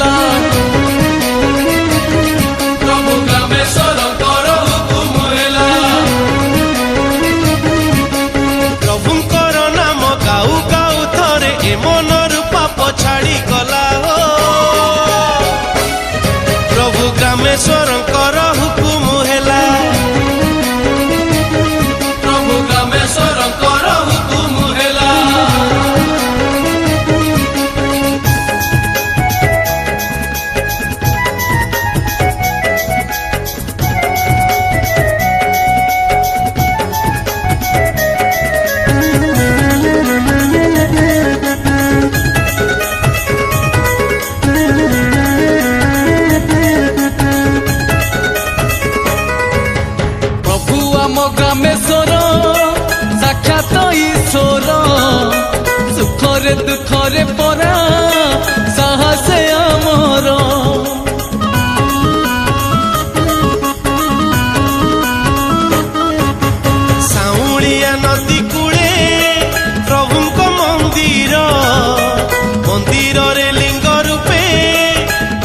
ହେଲା प्रभु ग्रामेश्वरଙ୍କର हुकुम ହେଲା प्रभुଙ୍କର नाम गाऊ गाऊ थरे ए मनरु पाप छाड़ी गला हो प्रभु ग्रामेश्वरଙ୍କର हुकुम ହେଲା प्रभु ग्रामेश्वरଙ୍କର हुकुम ହେଲା ग्रामेश्वर साक्षात ईश्वर सुखरे दुखरे परा साहस आमर साउलिया नदी कूले प्रभुଙ୍କ मंदिर मंदिर रे लिंग रूपे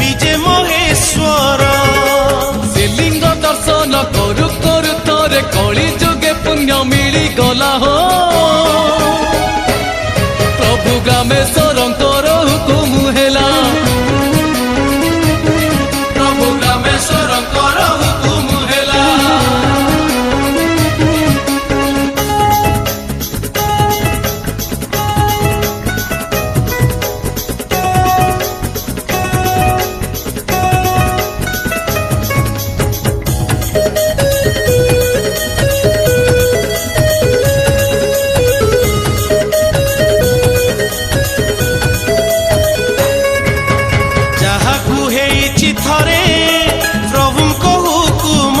विजय महेश्वर से लिंग दर्शन करू करू तोरे कली जुगे पुण्य मिली गला हो प्रभु ग्रामेश्वरଙ୍କର हुकुम ହେଲା प्रभु ग्रामेश्वरଙ୍କର हुकुम ହେଲା थरे प्रभुଙ୍କ हुकुम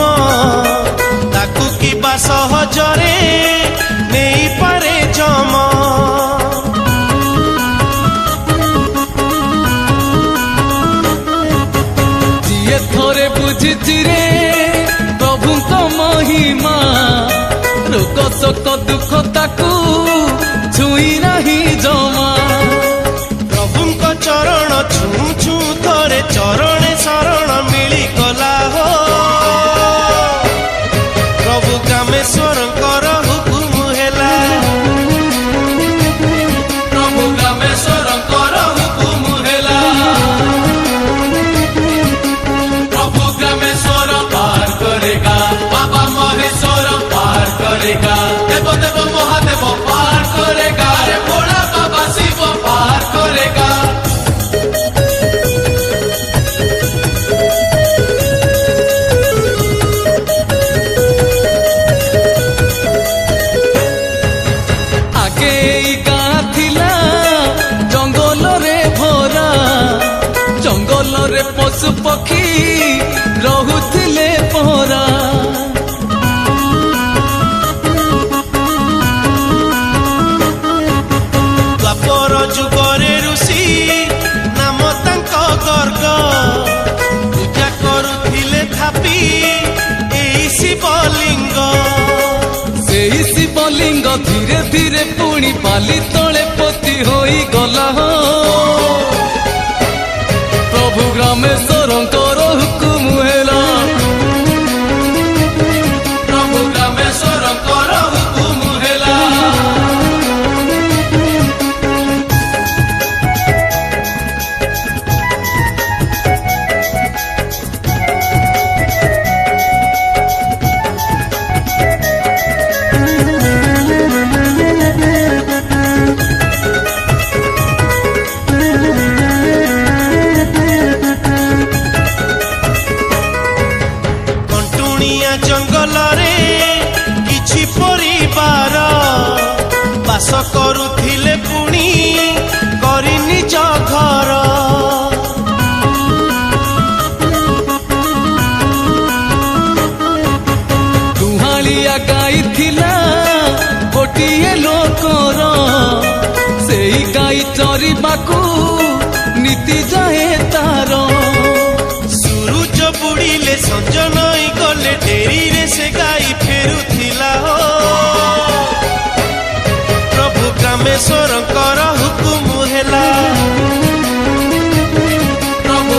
ताकू किबा सहजरे नहीं पारे जम जिए थरे बुझिछि रे प्रभुଙ୍କ महिमा रोग शोक दुख ताकू छुई नहीं जमा प्रभुଙ୍କ चरण छू छू थरे चरण शरण मिली गला हो प्रभु ग्रामेश्वरଙ୍କର हुकुम ହେଲା प्रभु ग्रामेश्वरଙ୍କର हुकुम ହେଲା प्रभु ग्रामेश्वर पार करेगा बाबा महेश्वर पार करेगा देव देव महादेव पार करेगा रे भोला बाबा शिव पार करेगा पशु पक्षी रहुथिले पहरा द्वापर जुगरे ऋषि नाम तांक गर्ग पूजा करुथिले थापी एई शिवलिंग सेई शिवलिंग धीरे धीरे पुणी पाली तले पोती होई गला हो प्रभु ग्रामेश्वरଙ୍କର हुकुम ହେଲା प्रभु ग्रामेश्वरଙ୍କର हुकुम ହେଲା जंगल रे किछि परिवार बास करुथिले पुणी करि निज घर दुहालिया गाई थिला गोटिए लोकर सेई गाई चरिबाकू नीति जाए तार सूरज बुड़िले संज नई गले डेरी रे से गाई फेरुथिला हो प्रभु ग्रामेश्वरଙ୍କର हुकुम ହେଲା प्रभु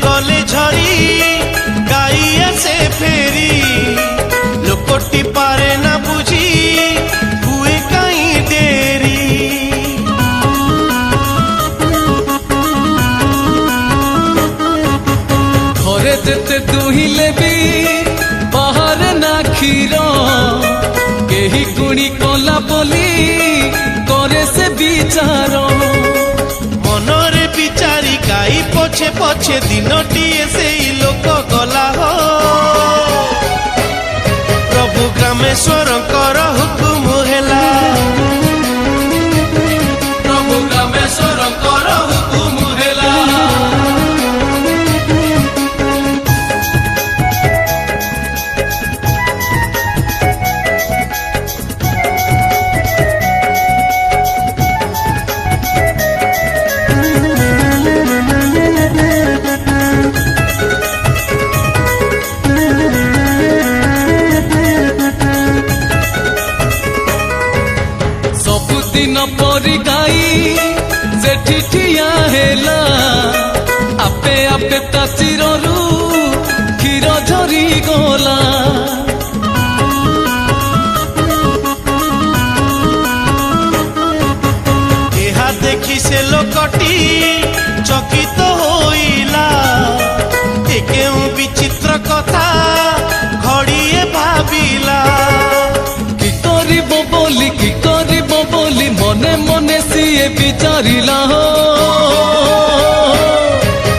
गले झरी गाई आसे फेरी लोकटी पारे ना बुझी हुए कहीं डेरी घरे जेते दुहिले भी बाहर ना क्षीर केही गुणी कला बोली करे से विचार मनरे बिचारी गाई पछे पछे दिनटीए से लोक गला हो प्रभु ग्रामेश्वरंकर हुकुम हेला प्रभु ग्रामेश्वरंकर हुकुम हेला दिन परी गाई सेठी ठिया हेला आपे आपे ता चिररू क्षीर झरी गला एहा देखी से लोकटी चकित होइला ए केउ विचित्र कथा घड़िए भाबिला कि करिबो बोली मने मने सिए विचारिला हो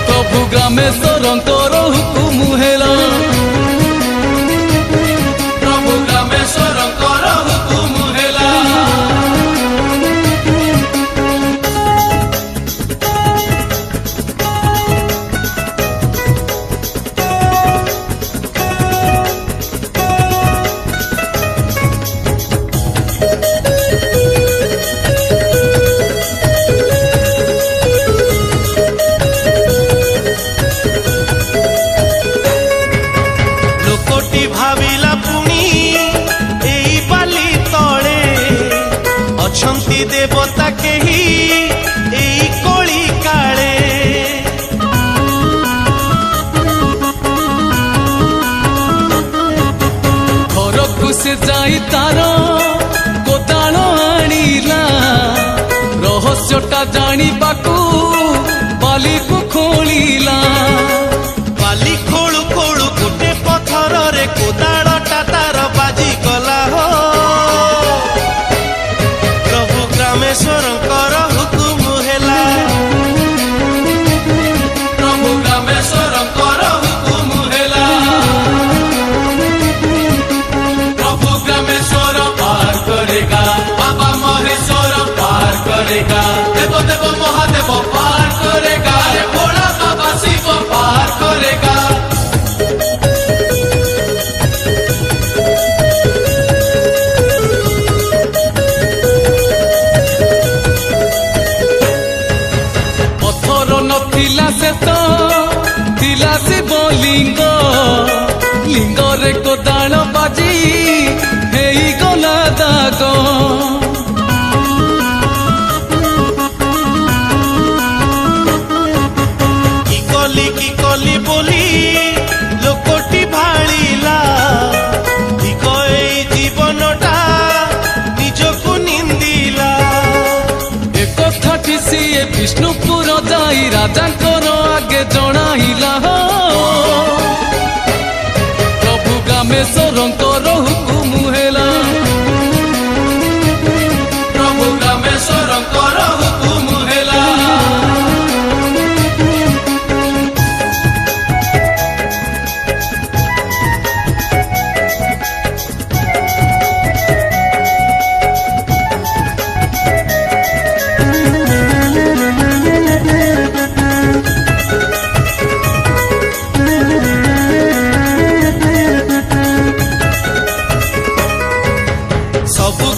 प्रभु ग्रामेश्वरंकर हुकुम हेला प्रभु ग्रामेश्वरंकर हुकुम हेला भाविला पुणी एई बाली तले अछंती देवता केही एई कोली काले घरकु से जाई तार कोदाल आनिला रहस्यटा जानिबाकू बाली को खोलिला बाली खोलु खोलु गोटे पथर रे कोदाड़टा तार बाजी गला हो प्रभु ग्रामेश्वरंकर हुकुम हेला प्रभु ग्रामेश्वरंकर हुकुम हेला प्रभु ग्रामेश्वर पार करेगा बाबा महेश्वर पार करेगा देव देव महादेव पार करेगा भोला बाबा शिव पार करेगा नथिला से तो थिला शिवलिंग लिंग रे कोदाल बाजी हेई गला दाग की कली बोली लोकटी भाड़िला जीवनटा निजको निंदिला एक कथाटी सीए विष्णुपुर जाई राजांकर आगे जणाइला हो प्रभु ग्रामेश्वरंकर हुकुम हेला प्रभु ग्रामेश्वरंकर हुकुम हेला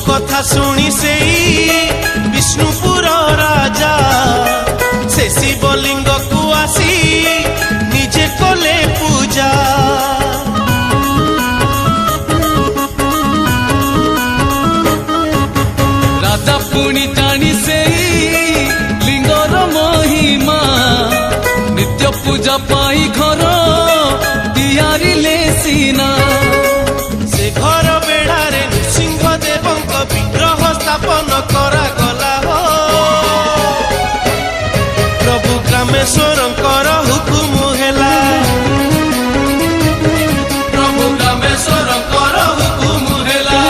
कथा शुणी से विष्णुपुर राजा से शिवलिंग को आसी निजे कले पूजा राजा पुणी जानी से लिंगर महिमा नित्य पूजा पाई ଗ୍ରାମେଶ୍ୱରଙ୍କର ହୁକୁମ ହେଲା। ପ୍ରଭୁ ଗ୍ରାମେଶ୍ୱରଙ୍କର ହୁକୁମ ହେଲା।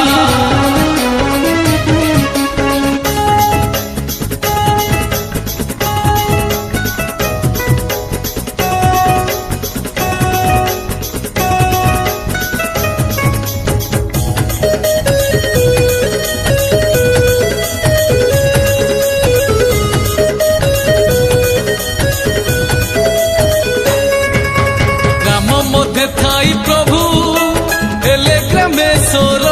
ଥାଇ ପ୍ରଭୁ ହେଲେ ଗ୍ରାମେଶ୍ୱର,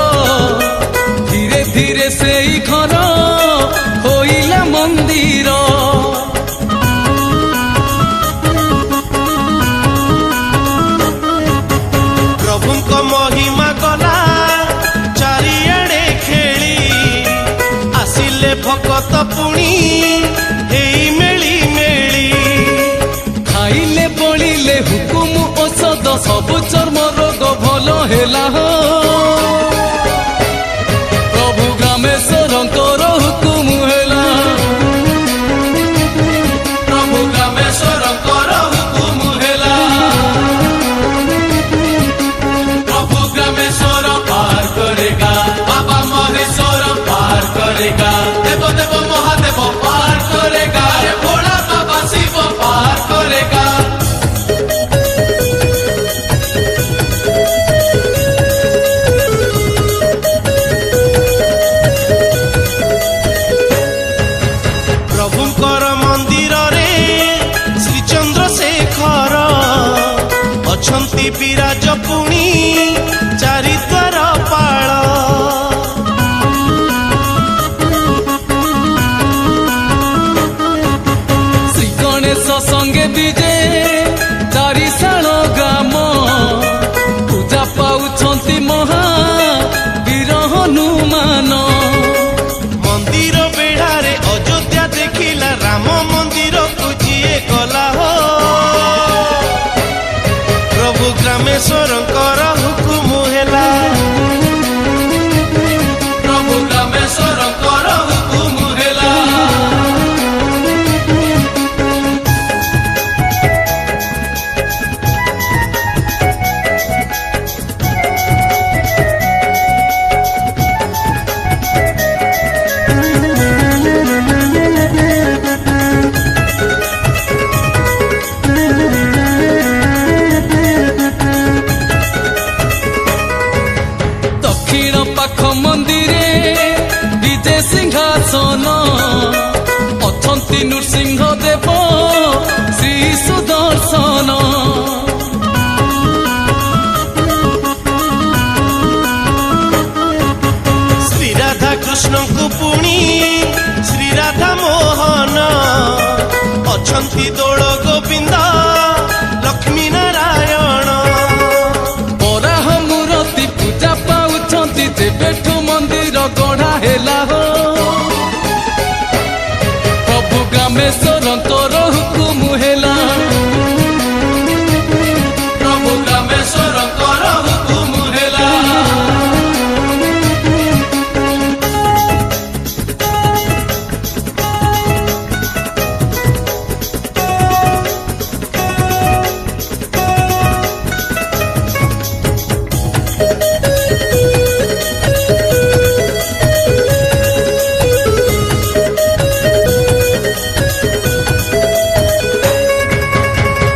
ଧୀରେ ଧୀରେ ସେଇ ଘର ହୋଇଲା ମନ୍ଦିର। ପ୍ରଭୁଙ୍କ ମହିମା ଗଲା ଚାରିଆଡ଼େ ଖେଳି, ଆସିଲେ ଭକତ ପୁଣି ହେଇ ମେଳି ମେଳି। ଖାଇଲେ ବଳିଲେ ହୁକୁମ ଔଷଧ, ସବୁ ଚର୍ମ ରୋଗ ଭଲ ହେଲା ହୋ। ପ୍ରଭୁ ଗ୍ରାମେଶ୍ୱରଙ୍କର ହୁକୁମ ହେଲା। ପ୍ରଭୁ ଗ୍ରାମେଶ୍ୱରଙ୍କର ହୁକୁମ ହେଲା। ପ୍ରଭୁ ଗ୍ରାମେଶ୍ୱର ପାର କରେଗା, ବାବା ମହେଶ୍ୱର ପାର କରେଗା, ଦେବ ଦେବ ମହାଦେବ ପାର କରେଗା, ଭୋଳା ବାବା ଶିବ ପାର କରେଗା। ପ୍ରଭୁଙ୍କର ମନ୍ଦିରରେ ଶ୍ରୀଚନ୍ଦ୍ରଶେଖର ଅଛନ୍ତି ବିରାଜ ପୁଣି ଚାରିଦ୍ୱାର ପାଳ। ଶ୍ରୀ ଗଣେଶ ସଙ୍ଗେ ବିଜେ ଚାରିଶାଳ ଗ୍ରାମ, ପୂଜା ପାଉଛନ୍ତି ମହାବୀର ହନୁମାନ। ମନ୍ଦିର ବେଢ଼ାରେ ଅଯୋଧ୍ୟା ଦେଖିଲା, ରାମ ମନ୍ଦିରକୁ ଯିଏ ଗଲା ହୋ। ପ୍ରଭୁ ଗ୍ରାମେଶ୍ୱରଙ୍କର ହୁକୁମ ହେଲା। ପ୍ରଭୁ ଗ୍ରାମେଶ୍ୱରଙ୍କର ହୁକୁମ ହେଲା। ଦକ୍ଷିଣ ପାଖ ମନ୍ଦିରେ ବିଜେ ସିଂହାସନ, ଅଛନ୍ତି ନୃସିଂହ ଦେବ ଶ୍ରୀ ସୁଦର୍ଶନ। ଶ୍ରୀରାଧା କୃଷ୍ଣଙ୍କୁ ପୁଣି ଶ୍ରୀରାଧା ମୋହନ, ଅଛନ୍ତି ଦୋଳ ଗୋବିନ୍ଦ ଲକ୍ଷ୍ମୀ ନାରାୟଣ। ବରାହ ମୂରତି ପୂଜା ପାଉଛନ୍ତି, ଯେବେଠୁ ମନ୍ଦିର ଗଢା ହେଲା ହୋ। ପ୍ରଭୁ ଗ୍ରାମେଶ୍ୱରଙ୍କର ହୁକୁମ ହେଲା। ପ୍ରଭୁ ଗ୍ରାମେଶ୍ୱରଙ୍କର ହୁକୁମ ହେଲା।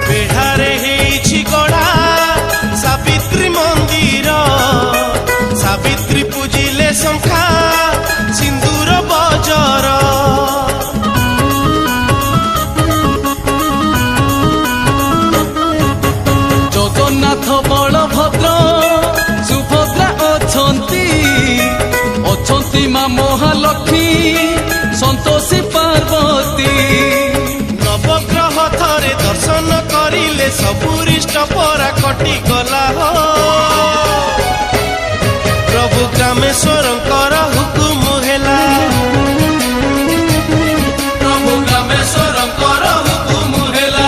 ବେଢ଼ାରେ ହେଇଛି ଗଢ଼ା ସାବିତ୍ରୀ ମନ୍ଦିର, ସାବିତ୍ରୀ ପୂଜିଲେ ଶଙ୍ଖା ସିନ୍ଦୁର ବଜର। ଜଗନ୍ନାଥ ବଳଭଦ୍ର ସୁଭଦ୍ରା ଅଛନ୍ତି, ଅଛନ୍ତି ମା ମହାଲକ୍ଷ୍ମୀ ସନ୍ତୋଷୀ ପାର୍ବତୀ। ନବଗ୍ରହ ଥରେ ଦର୍ଶନ କରିଲେ ସବୁ ରିଷ୍ଟ ପରା କଟିଗଲା ହୋ। ପ୍ରଭୁ ଗ୍ରାମେଶ୍ୱରଙ୍କର ହୁକୁମ ହେଲା। ପ୍ରଭୁ ଗ୍ରାମେଶ୍ୱରଙ୍କର ହୁକୁମ ହେଲା।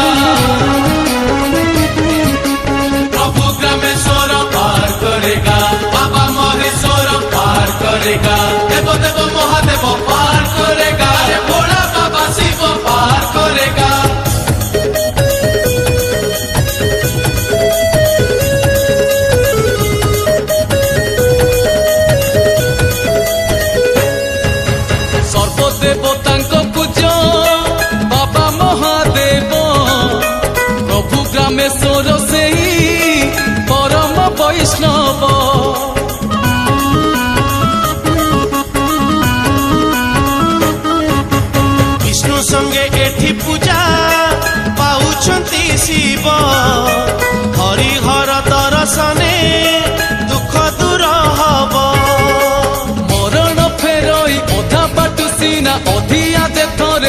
ପ୍ରଭୁ ଗ୍ରାମେଶ୍ୱର ପାର କରେଗା, ବାବା ମହେଶ୍ୱର ପାର କରେଗା, ଦେବ ଦେବ ମହାଦେବ ପାର କରେଗା, ଭୋଳା ବାବା ଶିବ ପାର କରେଗା।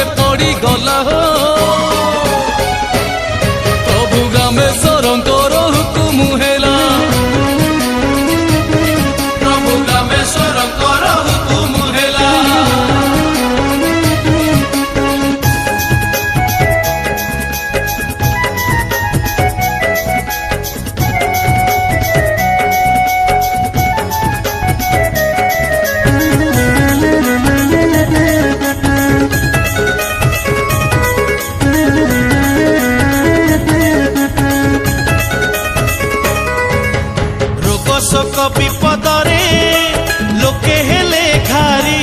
रे पड़ी गला हो प्रभु रामेश्वरंकर हुकुम हेला प्रभु रामेश्वरंकर हुकुम हेला शोक विपदरे लोके हेले घारी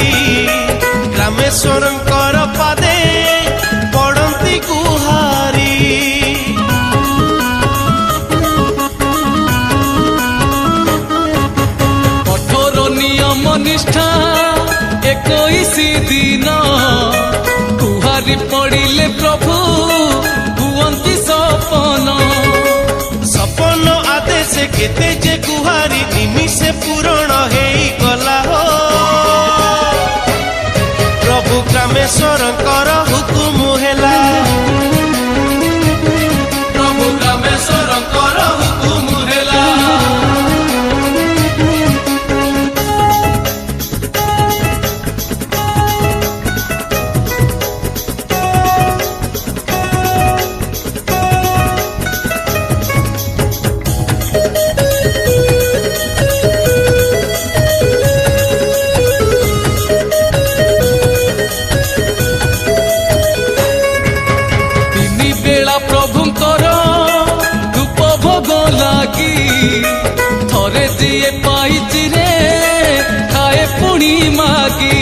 रामेश्वरंकर पादे पड़ती गुहारी कठोर नियम निष्ठा 21 दिन गुहारी पड़िले प्रभु हुअंती सपन सपन आदेश केते जे गुहारी निमिषे पूरण हेई गला हो प्रभु रामेश्वरंकर हुकुम हेला प्रभु रामेश्वरंकर हुकुम हेला प्रभुंकर धूप भोग लागी थरे दिए पाइछि रे खाए पुणी मागी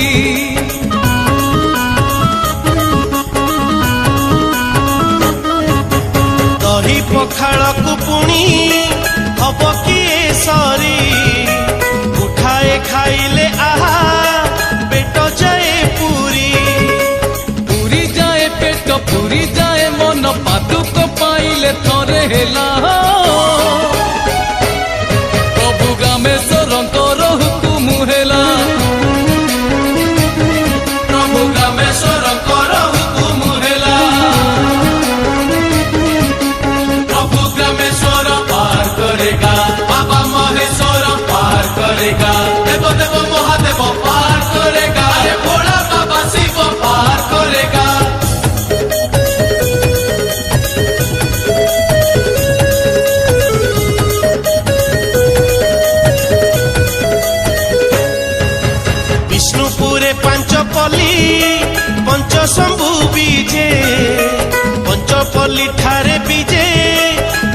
दही पखाड़ को पुणी हब किए सरी उठाए खाइले आहा पेट जाए पूरी पूरी जाए पेट पूरी जाए मन पादुक पाइले थरे हेला प्रभु रामेश्वरंकर हुकुम हेला प्रभु रामेश्वरंकर हुकुम हेला प्रभु रामेश्वर पार करेगा बाबा महेश्वर पार करेगा देव देव महादेव पार करेगा अरे भोला बाबा शिव पार करेगा विष्णुपुरे पांचपल्ली पंचशंभु बीजे पंचपल्ली ठारे बीजे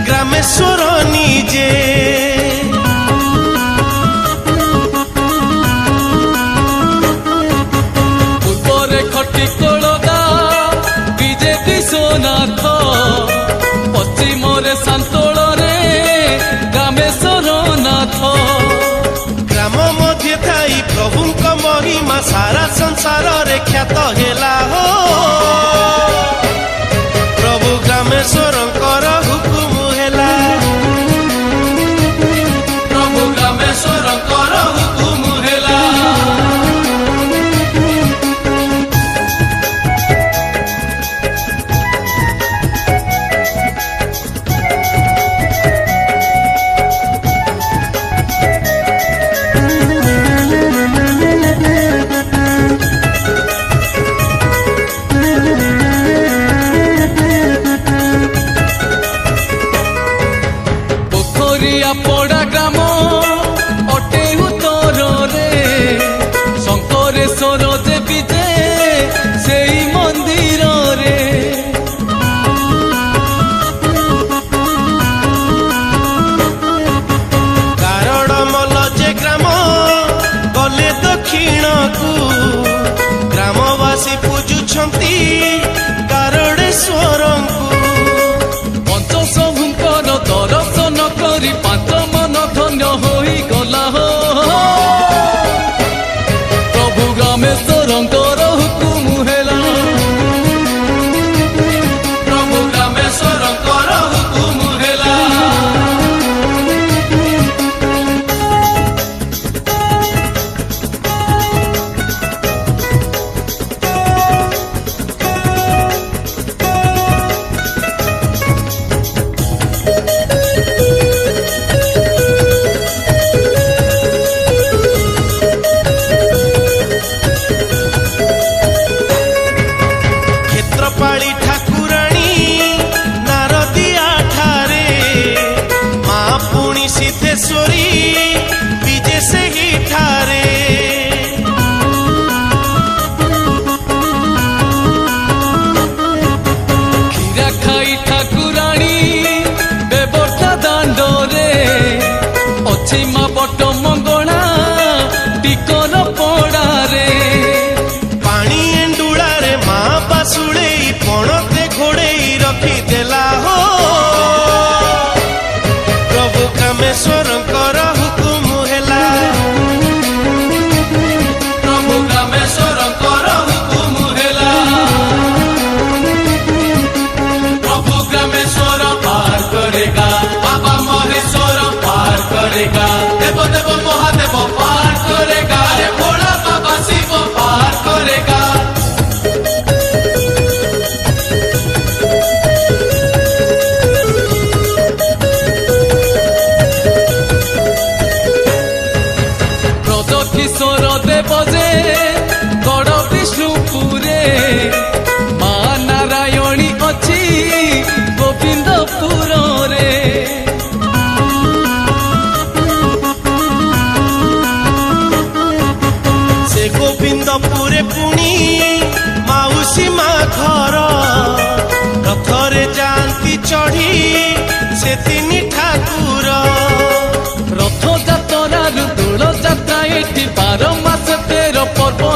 ग्रामेश्वर निजे पूर्वरे खटी कोलदा बीजे विश्वनाथ पश्चिमरे सांतोलरे रामेश्वर नाथ ग्राम मध्य थाई प्रभुंक महिमा सारा संसार रे ख्यात हेला हो प्रभु रामेश्वरंकर हुकुम हेला प्रभु रामेश्वरंकर हुकुम हेला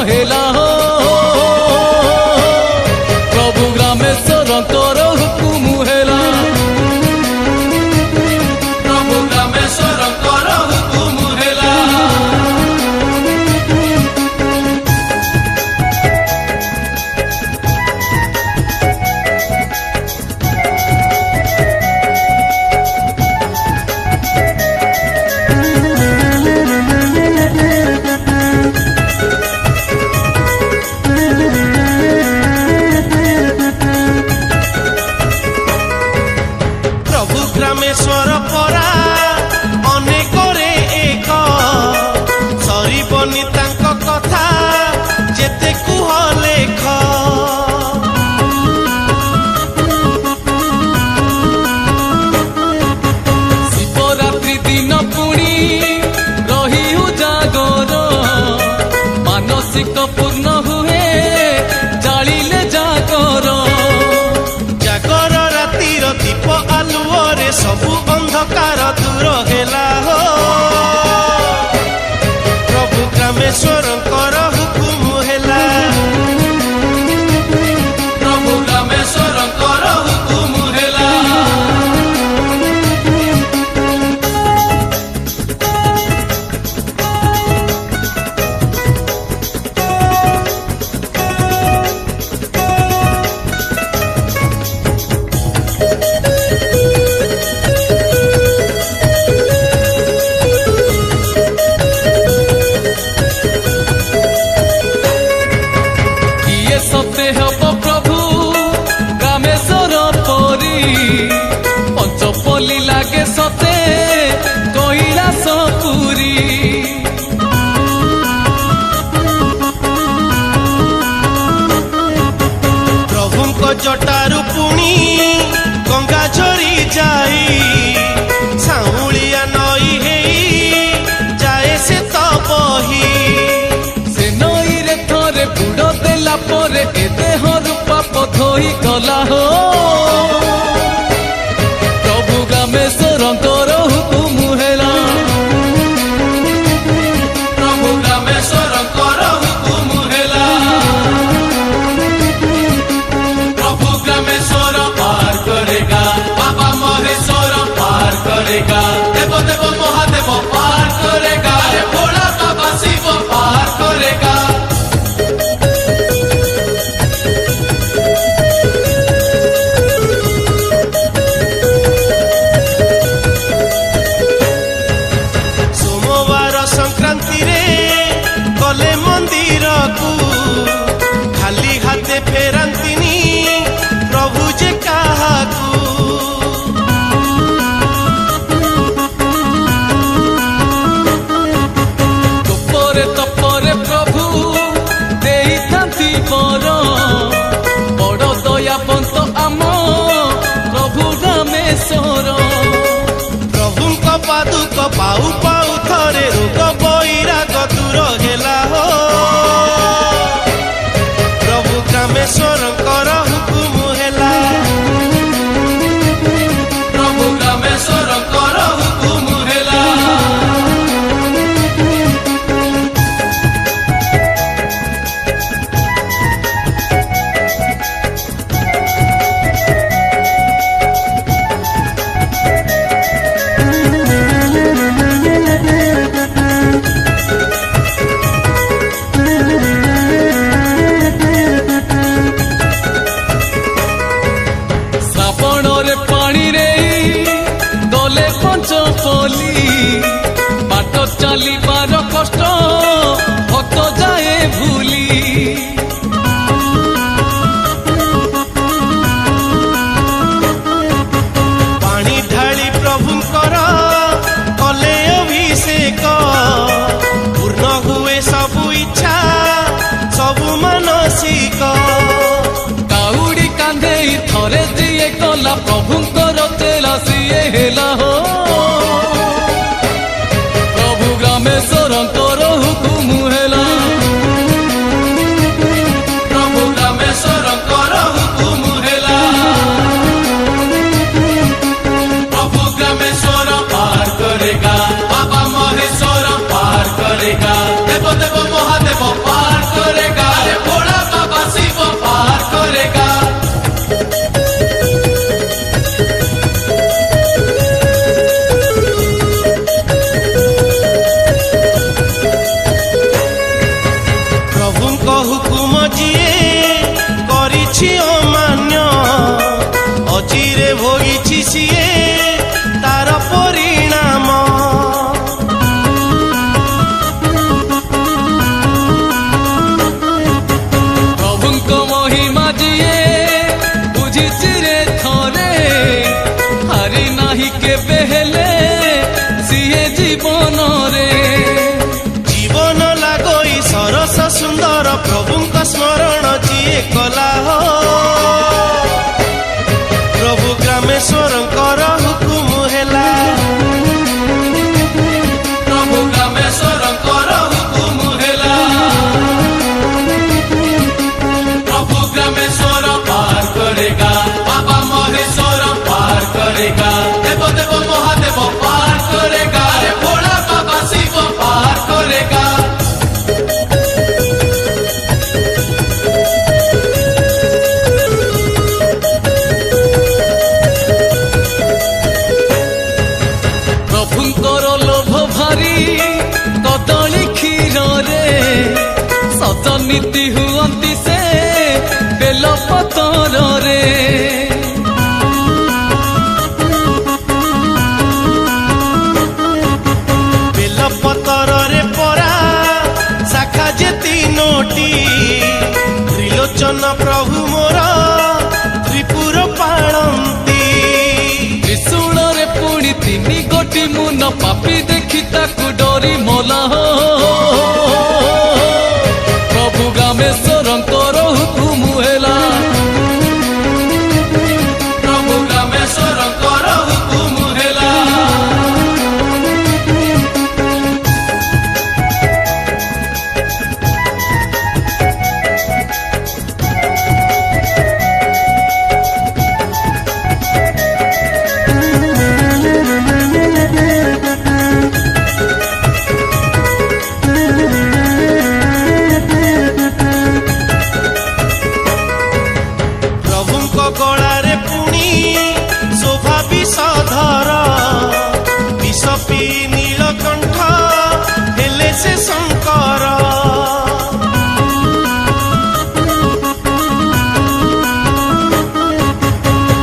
ହେଲା ହୋ ପ୍ରଭୁ ଗ୍ରାମେଶ୍ୱରଙ୍କର ହୁକୁମ ହେଲା ପ୍ରଭୁ ଗ୍ରାମେଶ୍ୱରଙ୍କର ହୁକୁମ ହେଲା ପ୍ରଭୁ ଗ୍ରାମେଶ୍ୱର ପରା ଅନେକରେ ଏକ ସରିବନି ତାଙ୍କ କଥା ଯେତେ କୁହ ଲେଖ ଶିବରାତ୍ରି ଦିନ ପୁଣି ରହି ଉଜାଗର ମାନସିକ ପୂର୍ଣ୍ଣ ହୁଏ ଜାଳିଲେ ଜାଗର ଜାଗର ରାତିର ଦୀପ ଆଲୁଅରେ ସବୁ ଅନ୍ଧକାର ଦୂର ହେଲା ହୋ ପ୍ରଭୁ ଗ୍ରାମେଶ୍ୱରଙ୍କର ହୁକୁମ ହେଲା ପ୍ରଭୁ ଗ୍ରାମେଶ୍ୱରଙ୍କର ହୁକୁମ ହେଲା କିଏ ସତେ ହେବ ପ୍ରଭୁ ଗ୍ରାମେଶ୍ୱର ପରି ପଞ୍ଚପଲ୍ଲୀ ଲାଗେ ସତେ କୈଳାସ ପୁରୀ ପ୍ରଭୁଙ୍କ ଜଟାରୁ ପୁଣି ଗଙ୍ଗା ଝରି ଯାଇ ସାଉଁଳିଆ ନଈ ହେଇ ଯାଏ ସେ ତ ବହି ସେ ନଈରେ ଥରେ ବୁଡ଼ ଦେଲା ପରେ ଏ ଦେହରୁ ପାପ ଧୋଇ ଗଲା ହୋ ପ୍ରଭୁ ଗ୍ରାମେଶ୍ୱରଙ୍କର ହୁକୁମ ହେଲା ପ୍ରଭୁ ଗ୍ରାମେଶ୍ୱରଙ୍କର ହୁକୁମ ହେଲା प्रभु ग्रामेश्वर पार करेगा बाबा महेश्वर पार करेगा देव देव महादेव पार करेगा अरे भोला बाबा शिव पार करेगा ସୋମବାର ସଂକ୍ରାନ୍ତିରେ ଗଲେ ମନ୍ଦିରକୁ ଖାଲି ହାତେ ଫେରାନ୍ତିନି ପ୍ରଭୁ ଯେ କାହାକୁ ତୋପରେ ତପରେ ପ୍ରଭୁ ଦେଇଥାନ୍ତି ବର ବଡ଼ ଦୟାବନ୍ତ ଆମ ପ୍ରଭୁ ଗ୍ରାମେଶ୍ୱର ପ୍ରଭୁଙ୍କ ପାଦୁକ ପାଉ ପାଉ ଥରେ ରୋଗ ବୈରାଗ ଦୂର ହେଲା ହୋ ପ୍ରଭୁ ଗ୍ରାମେଶ୍ୱରଙ୍କର ହୁକୁମ ହେଲା प्रभु ग्रामेश्वरଙ୍କର हुकुम ହେଲା ଶ୍ରାବଣରେ ପାଣିରେ ଗଲେ ପଞ୍ଚପଲ୍ଲୀ ବାଟ ଚାଲିବାର କଷ୍ଟ ଭକ୍ତ ଯାଏ ଭୁଲି ପାଣି ଢାଳି ପ୍ରଭୁଙ୍କର କଲେ ଅଭିଷେକ ପୂର୍ଣ୍ଣ ହୁଏ ସବୁ ଇଚ୍ଛା ସବୁ ମାନସିକ କାଉଡ଼ି କାନ୍ଧେଇ ଥରେ ଯିଏ ଗଲା ପ୍ରଭୁଙ୍କର ଚେଲା ସିଏ ହେଲା ହୋ ପ୍ରଭୁ ଗ୍ରାମେଶ୍ୱରଙ୍କର ହୁକୁମ ହେଲା ପ୍ରଭୁ ଗ୍ରାମେଶ୍ୱରଙ୍କର ହୁକୁମ ହେଲା प्रभु ग्रामेश्वर पार करेगा बाबा महेश्वर पार करेगा देव देव महादेव पार करेगा ଭୋଗିଛି ସିଏ ତାର ପରିଣାମ। ପ୍ରଭୁଙ୍କ ମହିମା ଯିଏ ବୁଝିଛି ରେ ଥରେ, ହାରି ନାହିଁ କେବେ ହେଲେ ସିଏ ଜୀବନରେ। ଜୀବନ ଲାଗୋଇ ସରସ ସୁନ୍ଦର ପ୍ରଭୁଙ୍କ ସ୍ମରଣ ଯିଏ କଲା ହୋ, ପ୍ରଭୁ ଗ୍ରାମେଶ୍ୱରଙ୍କର ହୁକୁମ ହେଲା। ପ୍ରଭୁ ଗ୍ରାମେଶ୍ୱରଙ୍କର ହୁକୁମ ହେଲା। ପ୍ରଭୁ ଗ୍ରାମେଶ୍ୱର ପାର କରେଗା, ବାବା ମହେଶ୍ୱର ପାର କରେଗା, ଦେବ ଦେବ ମହାଦେବ ପାର କରେଗା, ରେ ଭୋଳା ବାବା ଶିବ ପାର କରେଗା। ପ୍ରଭୁଙ୍କର ଲୋଭ ଭାରି କଦଳୀ କ୍ଷୀରରେ, ସତ ନୀତି ହୁଅନ୍ତି ସେ ବେଲ ପତରରେ। ବେଲ ପତରରେ ପରା ଶାଖା ଯେ ତିନୋଟି, ତ୍ରିଲୋଚନ ପ୍ରଭୁ ମୋର ତ୍ରିପୁର ପାଳନ୍ତି। ତ୍ରିଶୂଳରେ ପୁଣି 3 ଗୋଟି ମୁନ, ପାପି ଦେଖି ତାକୁ ଡରି ମଲା ହୋ। ପ୍ରଭୁ ଗ୍ରାମେଶ୍ୱରଙ୍କର ହୁକୁମ ହେଲା। ପ୍ରଭୁ ଗ୍ରାମେଶ୍ୱରଙ୍କର ହୁକୁମ ହେଲା। ପ୍ରଭୁଙ୍କ ଗଳାରେ ପୁଣି ଶୋଭା ବିଷଧର, ବିଷ ପିଇ ନୀଳକଣ୍ଠ ହେଲେ ସେ ଶଙ୍କର।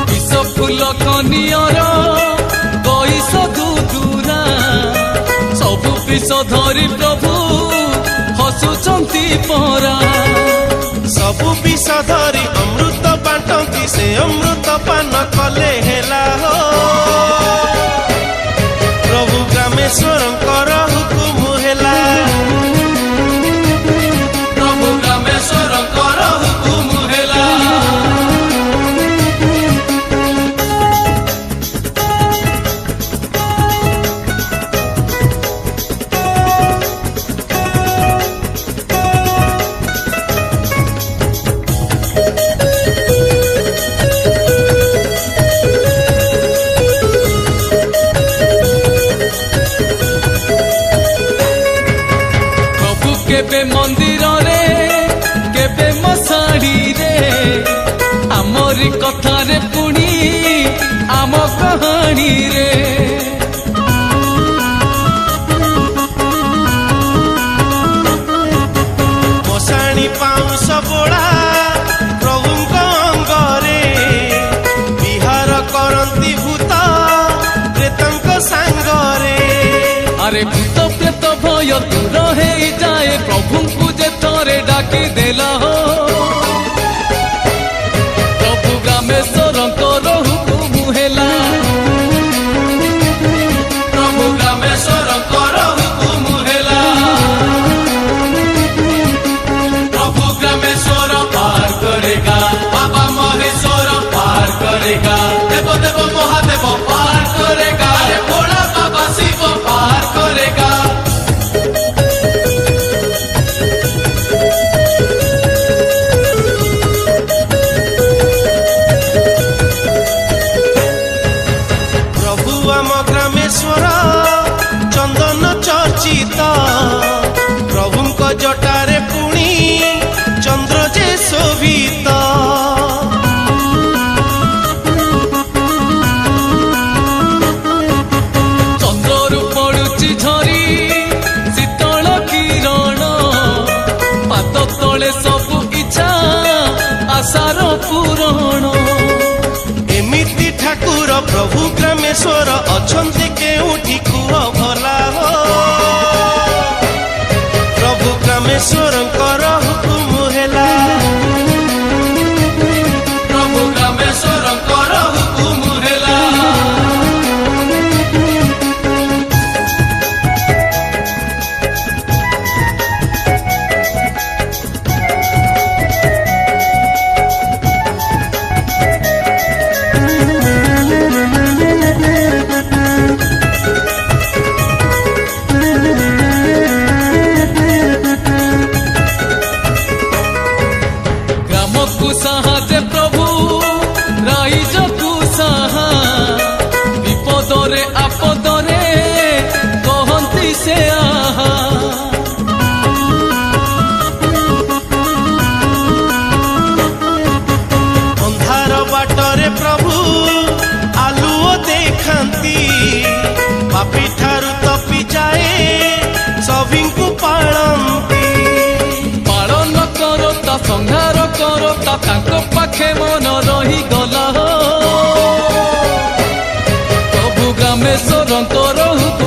ବିଷ ଫୁଲ କନିଅର କଇସ ଦୁଦୁରା, ସବୁ ବିଷ ଧରି ପ୍ରଭୁ ହସୁଛନ୍ତି ପରା। ସବୁ ବିଷ ଧରି ଅମୃତ ବାଣ୍ଟନ୍ତି, ସେ ଅମୃତ ପାନ କଲେ ହେଲା ହୋ। ପ୍ରଭୁ ଗ୍ରାମେଶ୍ୱରଙ୍କର ହୁକୁମ ହେଲା। ପ୍ରଭୁ ଗ୍ରାମେଶ୍ୱରଙ୍କର ହୁକୁମ ହେଲା। ପ୍ରଭୁ କେବେ ମନ୍ଦିରରେ, କେବେ ମଶାଢୀରେ, ଆମରି କଥାରେ ପୁଣି ଆମ କାହାଣୀରେ। ମଶାଣି ପାଉଁଶ ବୋଳା ପ୍ରଭୁଙ୍କ ଅଙ୍ଗରେ, ବିହାର କରନ୍ତି ଭୂତ ପ୍ରେତଙ୍କ ସାଙ୍ଗରେ। ଆରେ ଭୂତ ପ୍ରେତ ଭୟ ଦୂର ହେଇଯାଏ, ପ୍ରଭୁଙ୍କୁ ଯେ ଥରେ ଡାକି ଦେଲା ହୋ। ପ୍ରଭୁ ଗ୍ରାମେଶ୍ୱରଙ୍କର ହୁକୁମ ହେଲା। ପ୍ରଭୁ ଗ୍ରାମେଶ୍ୱରଙ୍କର ହୁକୁମ ହେଲା। ପ୍ରଭୁ ଗ୍ରାମେଶ୍ୱର ପାର କରେଗା, ବାବା ମହେଶ୍ୱର ପାର କରେଗା, ଦେବ ଦେବ ମହାଦେବ ପାର କରେଗା, ରେ ଭୋଳା ବାବା ଶିବ ପାର କରେଗା। ପ୍ରଭୁ ଆମ ଗ୍ରାମେଶ୍ୱର ଚନ୍ଦନ ଚର୍ଚ୍ଚିତ, ପ୍ରଭୁଙ୍କ ଜଟାରେ ପୁଣି ଚନ୍ଦ୍ର ଯେ ଶୋଭିତ। ଚନ୍ଦ୍ରରୁ ପଡୁଛି ଝରି ଶୀତଳ କିରଣ, ପାଦ ତଳେ ସବୁ ଇଚ୍ଛା ଆଶାର ପୂରଣ। ଏମିତି ଠାକୁର प्रभु ग्रामेश्वर अछंती केउठी कुह भला हो प्रभु ग्रामेश्वरंकर हुकुम हेला प्रभु ग्रामेश्वरंकर हुकुम हेला ग्रामकु साहाजे प्रभु राइजकु साहा विपदरे आपदरे कहंती से आहा अंधार बाटरे प्रभु आलुओ देखांती पापी ठारू तपी जाए सभिंकु पाळंती पालन करता संहार करता तांको पाखे मन रही गला प्रभु ग्रामेश्वरंकर हुकुम